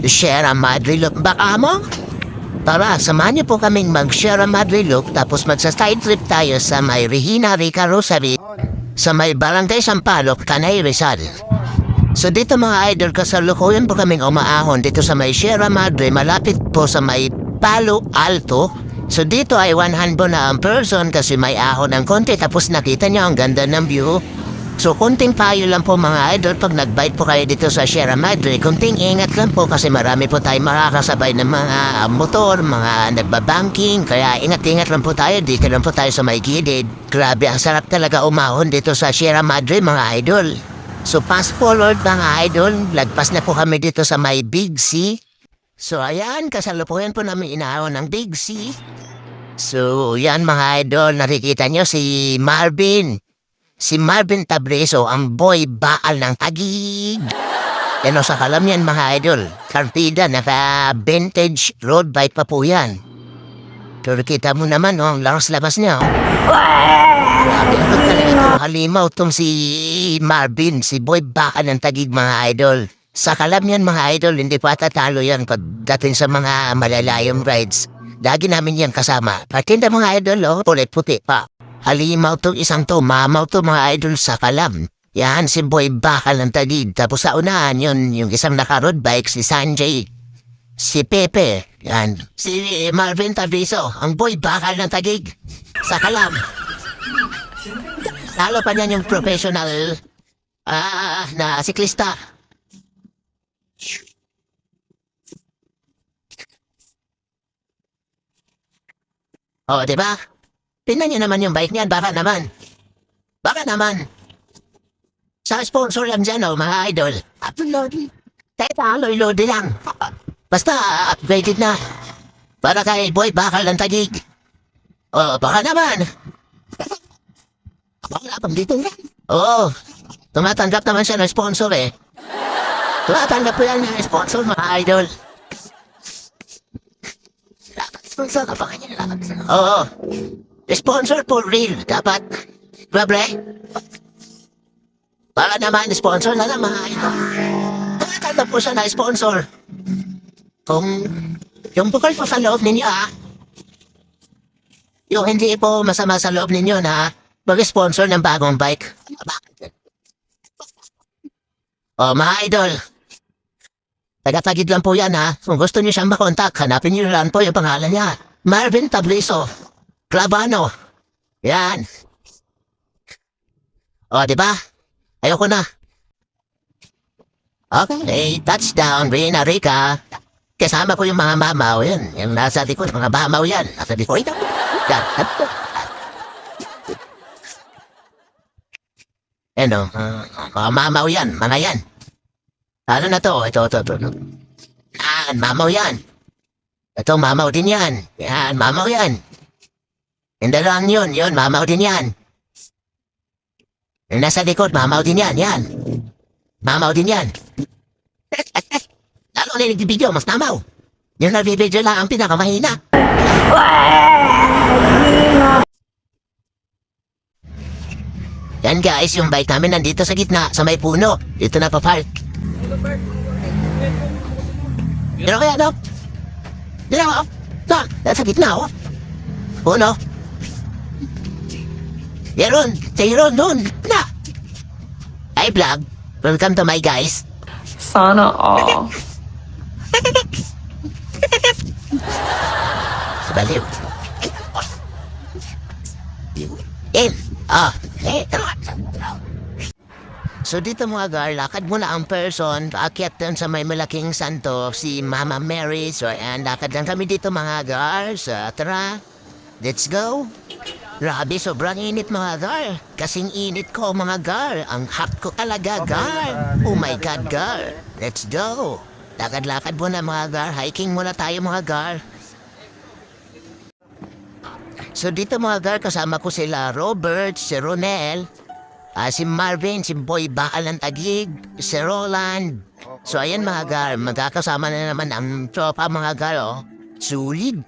Sierra Madre Loop baka mo? Tara, samahan niyo po kaming mag-Sierra Madre Loop tapos magsa-side trip tayo sa may Regina Rica Rosary sa may Barangay Sampaloc, Tanay Rizal. So dito mga idol, kasalukuyan po kaming umaahon dito sa may Sierra Madre, malapit po sa may Palo Alto. So dito ay 100 na ang person kasi may ahon ng konti tapos nakita niyo ang ganda ng view. So kunting payo lang po mga idol pag nag-bike po kayo dito sa Sierra Madre, kunting ingat lang po kasi marami po tayo makakasabay ng mga motor, mga nagbabanking, kaya ingat-ingat lang po tayo, dito lang po tayo sa may gilid. Grabe, ang sarap talaga umahon dito sa Sierra Madre mga idol. So fast forward mga idol, lagpas na po kami dito sa may Big C. So ayan, kasalukuyan po namin inahon ng Big C. So yan mga idol, nakikita nyo si Marvin. Si Marvin Tabreso, ang boy baal ng Taguig. Yan o sa kalam yan mga idol. Carpida, naka-vintage road bike pa po yan. Pero kita mo naman, oh, ang lakas-labas niya. Oh. Grabe, ano talaga ito? Halimaw itong si Marvin, si boy baal ng Taguig mga idol. Sa kalam yan mga idol, hindi pa tatalo yan pagdating sa mga malalayong rides. Lagi namin yan kasama. Patinda mga idol, oh, pulit-puti pa. Halimaw to isang to, mamaw to mga idol sa kalam. Yan, si Boy Bakal ng Taguig. Tapos sa unahan yun, yung isang naka-road bike, si Sanjay. Si Pepe, yan. Si Marvin Tabrizo, ang Boy Bakal ng Taguig. Sa kalam. Lalo pa niyan yung professional na siklista. Oh, diba? Tingnan niyo naman yung bike niyan, baka naman. Baka naman. Sa sponsor lang dyan, oh, mga idol. Upload. Teka, load lang. Basta, upgraded na. Para kay Boy Bakal ng Taguig. Oh, baka naman. Baka pang dito na. Oo. Tumatanggap naman siya ng sponsor eh. Tumatanggap po yan ng sponsor, mga idol. Sponsor ka pa kanya. Oo. Sponsor for real, dapat. Grabe. Para naman, sponsor na naman. Tumatanda po siya na sponsor. Kung yung bukal po sa loob ninyo, yung hindi po masama sa loob ninyo na mag-sponsor ng bagong bike. Oh, mga idol. Taga-Taguig lang po yan, ha. Kung gusto niyo siyang makontak, hanapin niyo lang po yung pangalan niya. Marvin Tabrizo. Clavano. Yan. O, diba? Ayoko na. Okay, touchdown, Rina Rica. Kasama ko yung mga mamaw yan. Yung nasa likod, mga mamaw yan. Nasa likod. Ano, mga mamaw yan, mga yan. Ano na to? Ito. Yan, mamaw yan. Ito, mamaw din yan. Yan, mamaw yan. Hindi lang yun, mamaw din yan. Yung nasa likod, mamaw din yan, yan. Mamaw din yan. Lalo na yung video, mas namaw. Yung nagbibideo lang ang pinakamahina. Yan guys, yung bike namin nandito sa gitna, sa may puno. Dito na pa-park. Dito kaya, no? Dito ako. Nasa gitna, oh. Puno. Yaron, sayron doon, na. Hi vlog, welcome to my guys. Sana all. Baliw. So dito mga gar, lakad muna ang person, paakyat dun sa may malaking santo, si Mama Mary. So ayan, lakad lang kami dito mga gar. So tara, let's go. Grabe, sobrang init mga gar. Kasing init ko mga gar. Ang hot ko talaga gar. Oh my God gar. Let's go. Lakad-lakad muna mga gar. Hiking muna tayo mga gar. So dito mga gar, kasama ko sila Robert, si Ronel, si Marvin, si Boy Bakal ng Taguig, si Roland. So ayan mga gar, magkakasama na naman ang tropa mga gar, oh. Sulit.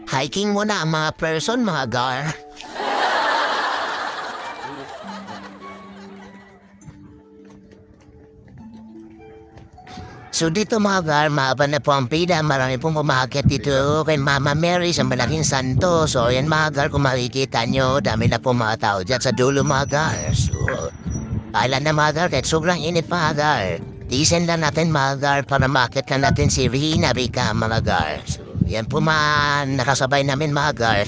Hiking muna ang mga person, mga gar. So dito mga gar, mahaba na po ang pila. Marami pong umakyat dito kay Mama Mary sa Malaking Santo. So ayan mga gar, kung makikita nyo, dami na po mga tao dyan sa dulo mga gar. So, kailan na mga gar, kahit sobrang init mga gar. Tiisin lang natin mga gar para makit na natin si Rina Rica mga gar. So yan po mga nakasabay namin mga gar.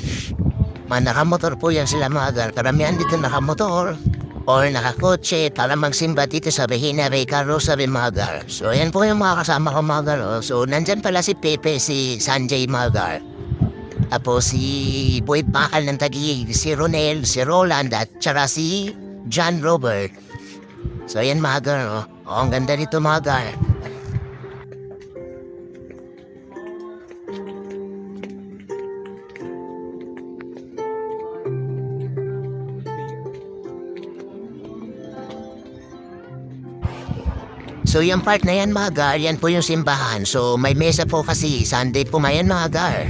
Mga nakamotor po yan sila mga gar. Karamihan dito nakamotor or nakakotse para magsimba dito sa Regina Rica Rosary mga gar. So yan po yung mga kasama ko mga gar. Oh. So nandyan pala si Pepe, si Sanjay mga gar. Tapos si Boy Bakal ng Taguig, si Ronel, si Roland at tsaka si John Robert. So yan mga gar. Oh, ang ganda dito mga gar. So yung part na yan mga gar, yan po yung simbahan. So may mesa po kasi, Sunday po mayan mga gar.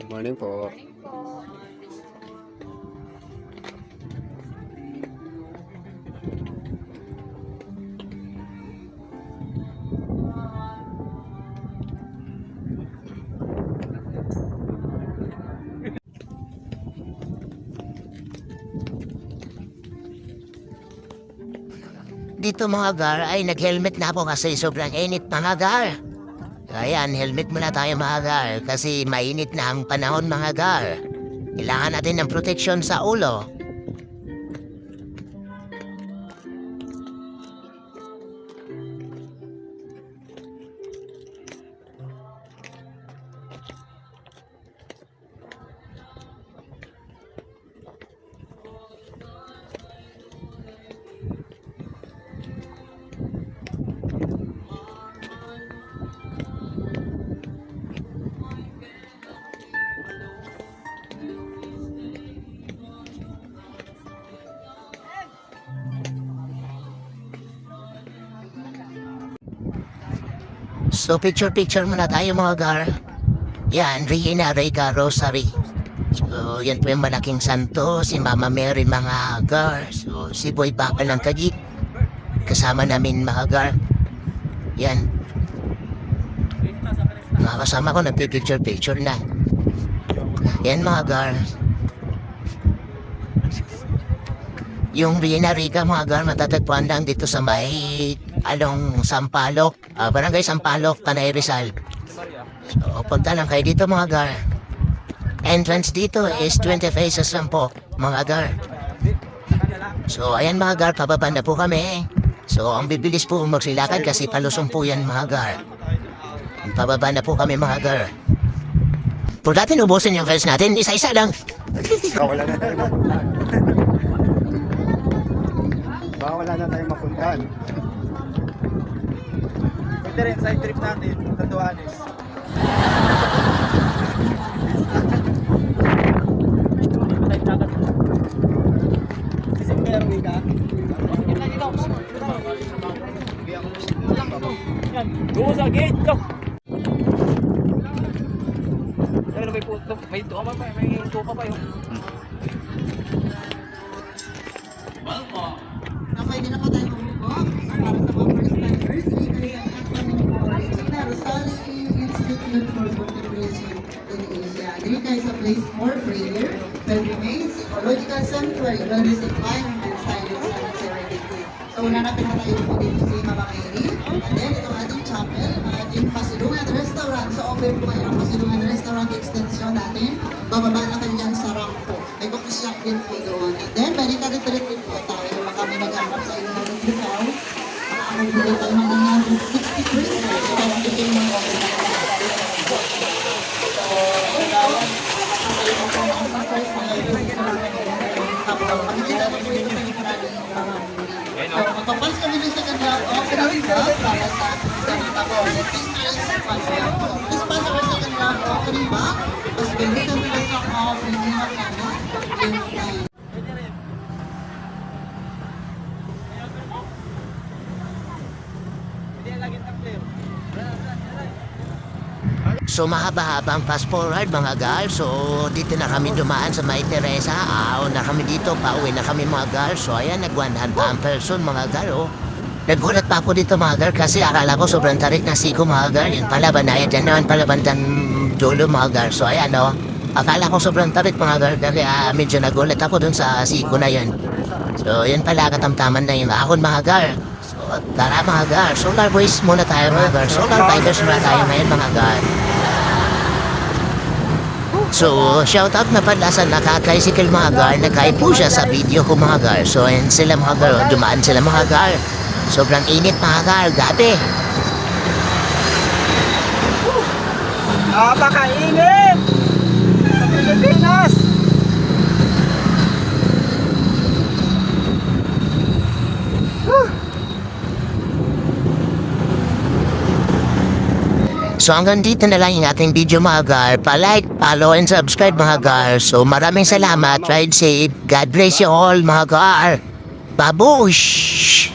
Good morning po. Dito mga gar ay nag-helmet na ako kasi sobrang init mga gar. Ayan, helmet muna tayo mga gar kasi mainit na ang panahon mga gar. Kailangan natin ng proteksyon sa ulo. So picture muna tayo mga gar. Yan, Regina Rica Rosary. So yan po yung malaking santo, si Mama Mary mga gar. So si Boy Bakal ng Taguig. Kasama namin mga gar. Yan. Mga kasama ko nagpipicture na. Yan mga gar. Yung Regina Rica mga gar, matatagpuan lang dito sa may Sampaloc, Barangay Sampaloc, Tanay Rizal. So, punta lang kayo dito mga gar. Entrance dito is 20 pesos lang po, mga gar. So, ayan mga gar, pababa na po kami. So, ang bibilis po magsilakad kasi palusong po yan mga gar. Pababa na po kami mga gar. Kung natin ubusin yung friends natin, isa-isa lang. Wala na tayo mapuntahan. Wala na tayong mapuntahan. Pwede rin side trip natin, Tanduanes. Kasi meron ka. Go sa gate! Go! Pero may puto, may tuwa pa, may tuwa pa yun. Pwede na po tayo bumuko. Para sa mga first timers, ibigay ang acronym po Regina Rosary Institute for Contemplation in Asia. Dito tayo sa place for prayer, pilgrimage, ecological sanctuary, wellness environment, silence and serenity. So nanapin na tayo po dito si Mama Mary. And then itong ating chapel, ating Pasilungan Restaurant. So open po kayo ang Pasilungan Restaurant extension natin. Bababa na kayo dyan sa ramp po. May coffee shop din po doon. And then, pwede ka rin po tayo. Kami nag-aarap sa inyo ng lugaw. Makakabili tayo ng 160 prisoners. So, parang tikin mo ako. Makikita mo po dito sa library. So, magpapas kami ng second round offering para sa ganito po. Please pass our second round offering ba? Tapos, bilisan mo lang sa offering nyo na. So mahaba-haba ang fast forward mga gar. So dito na kami dumaan sa May Teresa. Na kami dito, pauwi na kami mga gar. So ayan, nag-100 ang person mga gar. Oh. Nagulat pa ako dito mga gar kasi akala ko sobrang tarik na siko mga gar. Yun pala banayad yan naman pala bandan dulo mga gar. So ayan o. Akala ko sobrang tarik mga gar kaya medyo nagulat ako dun sa siko na yun. So yun pala katamtaman na yung ahon mga gar. So tara mga gar. Solar boys muna tayo mga gar. Solar bikers muna tayo ngayon mga gar. So, shoutout na pala sa naka-tricycle mga gar, nagkaipo siya sa video ko mga gar. So, ayan sila mga gar, dumaan sila mga gar. Sobrang init mga gar, gabi. Napakainit! Sa Pilipinas! So hanggang dito na lang yung ating video mga gar. Pa-like, follow, and subscribe mga gar. So maraming salamat. Ride safe. God bless you all mga gar. Babush!